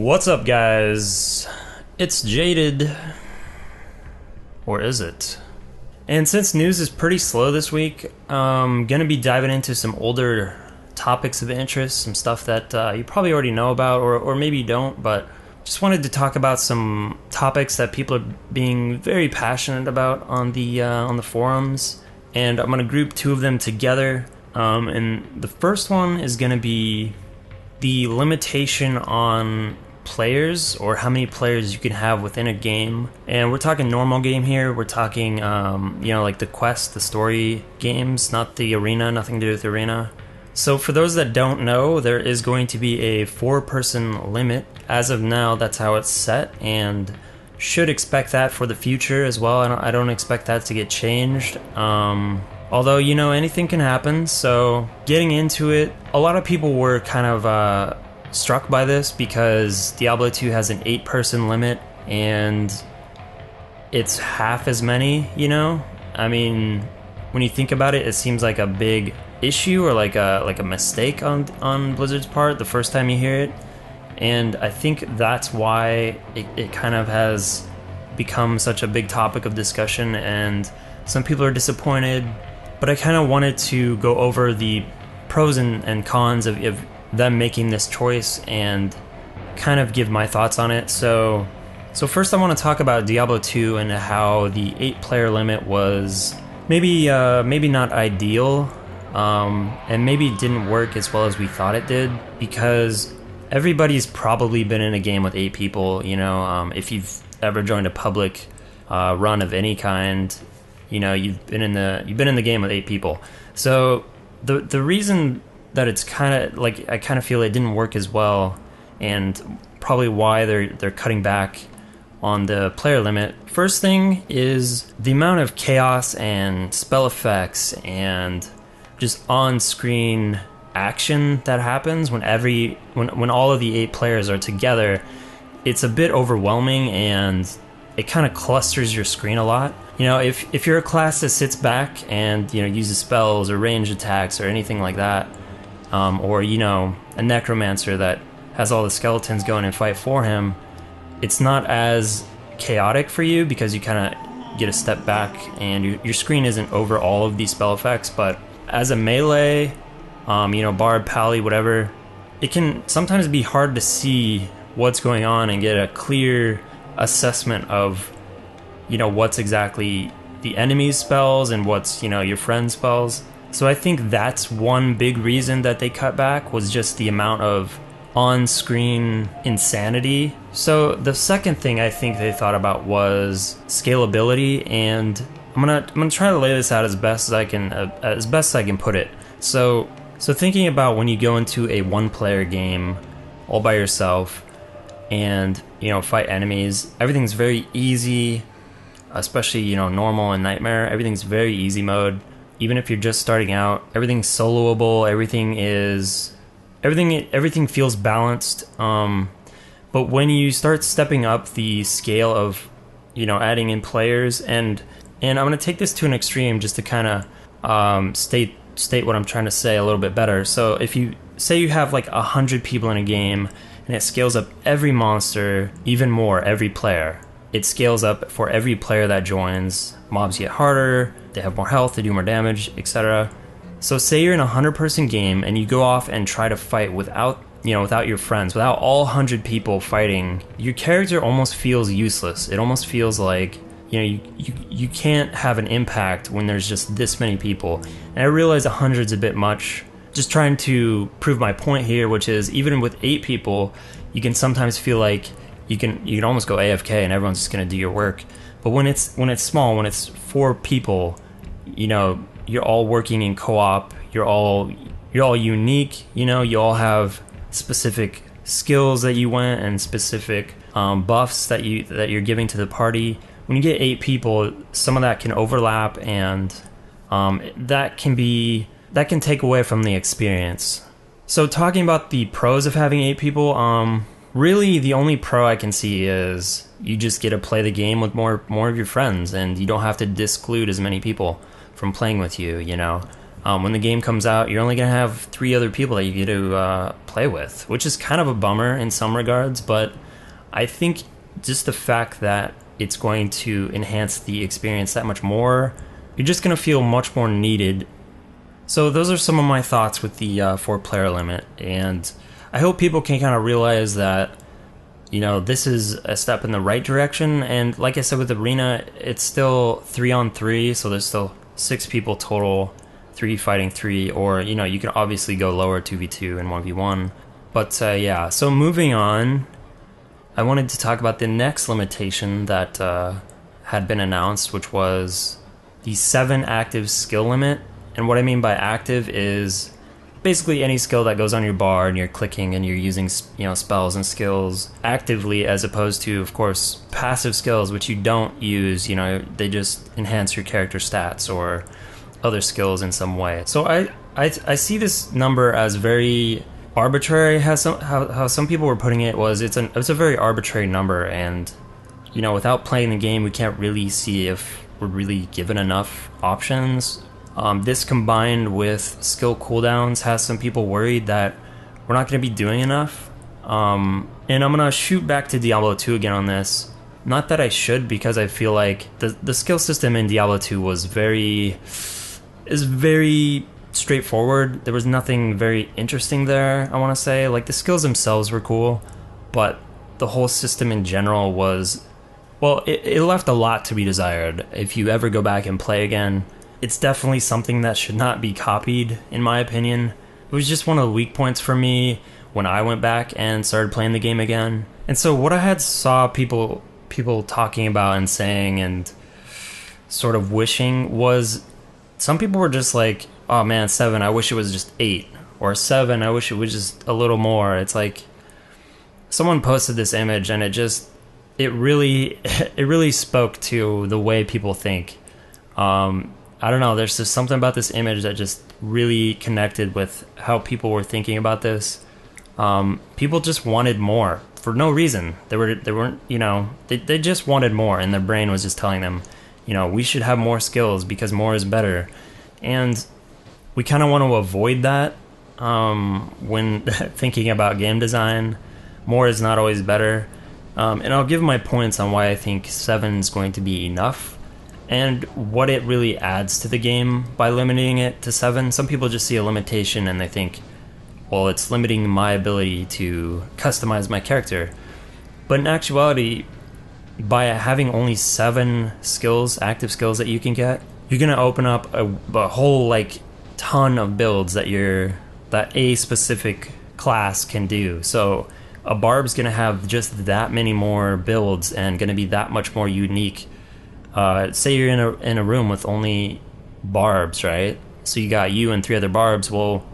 What's up, guys? It's Jaded. Or is it? And since news is pretty slow this week, I'm gonna be diving into some older topics of interest, some stuff that you probably already know about, or maybe you don't, but just wanted to talk about some topics that people are being very passionate about on the forums, and I'm gonna group two of them together. And the first one is gonna be the limitation on players, or how many players you can have within a game. And we're talking normal game here. We're talking like the quest, the story games, not the arena, nothing to do with the arena. So for those that don't know, there is going to be a 4-person limit. As of now, that's how it's set, and should expect that for the future as well. I don't expect that to get changed. Although, anything can happen. So getting into it, a lot of people were kind of struck by this because Diablo 2 has an 8-person limit, and it's half as many, I mean, when you think about it, it seems like a big issue, or like a mistake on Blizzard's part the first time you hear it. And I think that's why it kind of has become such a big topic of discussion, and some people are disappointed. But I kind of wanted to go over the pros and cons of them making this choice and kind of give my thoughts on it. So first I want to talk about Diablo 2 and how the 8-player limit was maybe not ideal, and maybe it didn't work as well as we thought it did, because everybody's probably been in a game with 8 people. If you've ever joined a public run of any kind, you've been in the game with 8 people. So the reason that it's kind of like, I kind of feel it didn't work as well, and probably why they're cutting back on the player limit. First thing is the amount of chaos and spell effects and just on-screen action that happens when all of the 8 players are together. It's a bit overwhelming, and it kind of clusters your screen a lot. If you're a class that sits back and uses spells or ranged attacks or anything like that, or a necromancer that has all the skeletons going and fight for him, it's not as chaotic for you because you kind of get a step back and your screen isn't over all of these spell effects. But as a melee, bard, pally, whatever, it can sometimes be hard to see what's going on and get a clear assessment of what's exactly the enemy's spells and what's your friend's spells. So I think that's one big reason that they cut back, was just the amount of on-screen insanity. So the second thing I think they thought about was scalability, and I'm gonna try to lay this out as best as I can put it. So thinking about when you go into a 1-player game all by yourself and fight enemies, everything's very easy, especially normal and nightmare. Everything's very easy mode. Even if you're just starting out, everything's soloable. Everything feels balanced. But when you start stepping up the scale of adding in players, and I'm gonna take this to an extreme just to kind of state what I'm trying to say a little bit better. So if you say you have like 100 people in a game, and it scales up every monster even more every player. It scales up for every player that joins. Mobs get harder, they have more health, they do more damage, etc. So say you're in a 100-person game and you go off and try to fight without your friends, without all 100 people fighting, your character almost feels useless. It almost feels like you can't have an impact when there's just this many people. And I realize 100's a bit much. Just trying to prove my point here, which is even with 8 people, you can sometimes feel like you can almost go AFK and everyone's just gonna do your work. But when it's small, when it's 4 people, you're all working in co-op. You're all unique. You all have specific skills that you want and specific buffs that you're giving to the party. When you get 8 people, some of that can overlap, and that can take away from the experience. So talking about the pros of having 8 people, really the only pro I can see is you just get to play the game with more of your friends, and you don't have to disclude as many people from playing with you. When the game comes out, you're only going to have 3 other people that you get to play with, which is kind of a bummer in some regards, but I think just the fact that it's going to enhance the experience that much more, you're just going to feel much more needed. So those are some of my thoughts with the 4-player limit, and I hope people can kind of realize that, you know, this is a step in the right direction. And like I said with Arena, it's still 3-on-3, so there's still 6 people total, 3 fighting 3, or, you know, you can obviously go lower, 2v2 and 1v1. But yeah, so moving on, I wanted to talk about the next limitation that had been announced, which was the 7 active skill limit. And what I mean by active is basically any skill that goes on your bar and you're clicking and you're using, you know, spells and skills actively, as opposed to, of course, passive skills, which you don't use. You know, they just enhance your character stats or other skills in some way. So I see this number as very arbitrary. How some people were putting it was it's a very arbitrary number, and, you know, without playing the game, we can't really see if we're really given enough options. This combined with skill cooldowns has some people worried that we're not going to be doing enough. And I'm going to shoot back to Diablo 2 again on this. Not that I should, because I feel like the skill system in Diablo 2 is very straightforward. There was nothing very interesting there, I want to say. Like, the skills themselves were cool, but the whole system in general was, well, it left a lot to be desired. If you ever go back and play again, it's definitely something that should not be copied, in my opinion. It was just one of the weak points for me when I went back and started playing the game again. And so what I had saw people talking about and saying and sort of wishing was, some people were just like, oh man, 7, I wish it was just 8. Or 7, I wish it was just a little more. It's like, someone posted this image and it really spoke to the way people think. I don't know, there's just something about this image that just really connected with how people were thinking about this. People just wanted more for no reason. They weren't, you know, they just wanted more, and their brain was just telling them, you know, we should have more skills because more is better. And we kind of want to avoid that when thinking about game design. More is not always better. And I'll give my points on why I think 7 is going to be enough, and what it really adds to the game by limiting it to 7. Some people just see a limitation and they think, well, it's limiting my ability to customize my character. But in actuality, by having only 7 skills, active skills that you can get, you're going to open up a whole, like, ton of builds that a specific class can do. So a barb's going to have just that many more builds and going to be that much more unique. Say you're in a room with only barbs, right? So you got you and 3 other barbs. Well,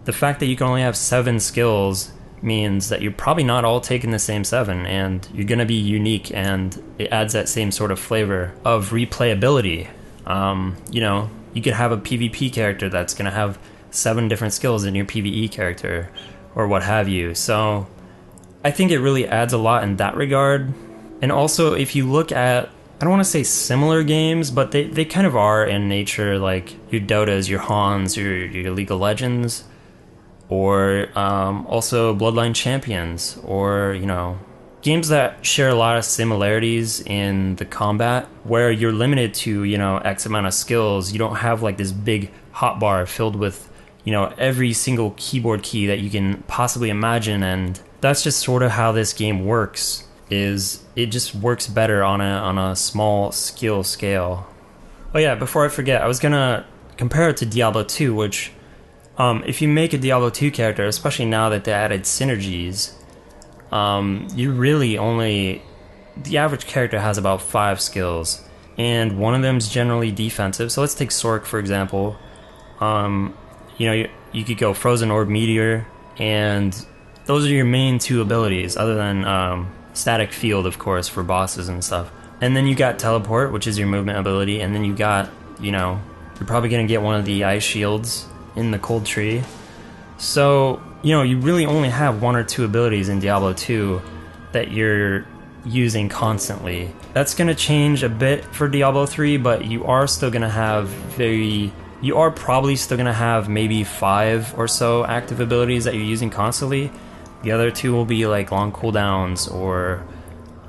the fact that you can only have 7 skills means that you're probably not all taking the same 7, and you're going to be unique, and it adds that same sort of flavor of replayability. You know, you could have a PvP character that's going to have 7 different skills than your PvE character, or what have you. So I think it really adds a lot in that regard. And also, if you look at, I don't want to say similar games, but they kind of are in nature, like your Dotas, your Hans, your League of Legends, or also Bloodline Champions, or, you know, games that share a lot of similarities in the combat, where you're limited to, you know, X amount of skills. You don't have like this big hotbar filled with, you know, every single keyboard key that you can possibly imagine, and that's just sort of how this game works. Is it just works better on a small skill scale. Oh yeah, before I forget, I was gonna compare it to Diablo 2, which if you make a Diablo 2 character, especially now that they added synergies, you really only, the average character has about 5 skills, and one of them is generally defensive. So let's take Sork for example. You know, you could go Frozen Orb Meteor, and those are your main 2 abilities, other than Static Field, of course, for bosses and stuff. And then you got Teleport, which is your movement ability, and then you got, you know, you're probably going to get one of the Ice Shields in the Cold Tree. So, you know, you really only have 1 or 2 abilities in Diablo 2 that you're using constantly. That's going to change a bit for Diablo 3, but you are still going to have very you are probably still going to have maybe 5 or so active abilities that you're using constantly. The other 2 will be like long cooldowns or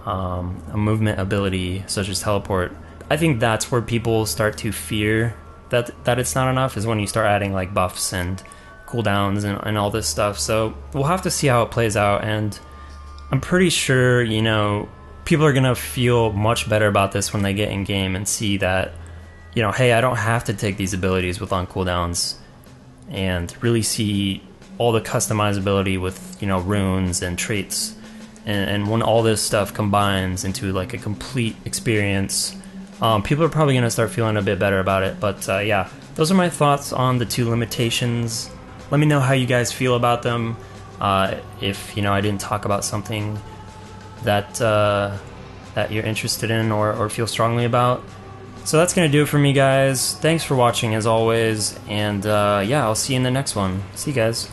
a movement ability such as teleport. I think that's where people start to fear that it's not enough, is when you start adding like buffs and cooldowns and all this stuff. So we'll have to see how it plays out, and I'm pretty sure, you know, people are going to feel much better about this when they get in game and see that, you know, hey, I don't have to take these abilities with on cooldowns, and really see all the customizability with, you know, runes and traits, and when all this stuff combines into like a complete experience, people are probably going to start feeling a bit better about it. But yeah, those are my thoughts on the 2 limitations. Let me know how you guys feel about them. If, you know, I didn't talk about something that that you're interested in or feel strongly about. So that's going to do it for me, guys. Thanks for watching as always, and yeah, I'll see you in the next one. See you guys.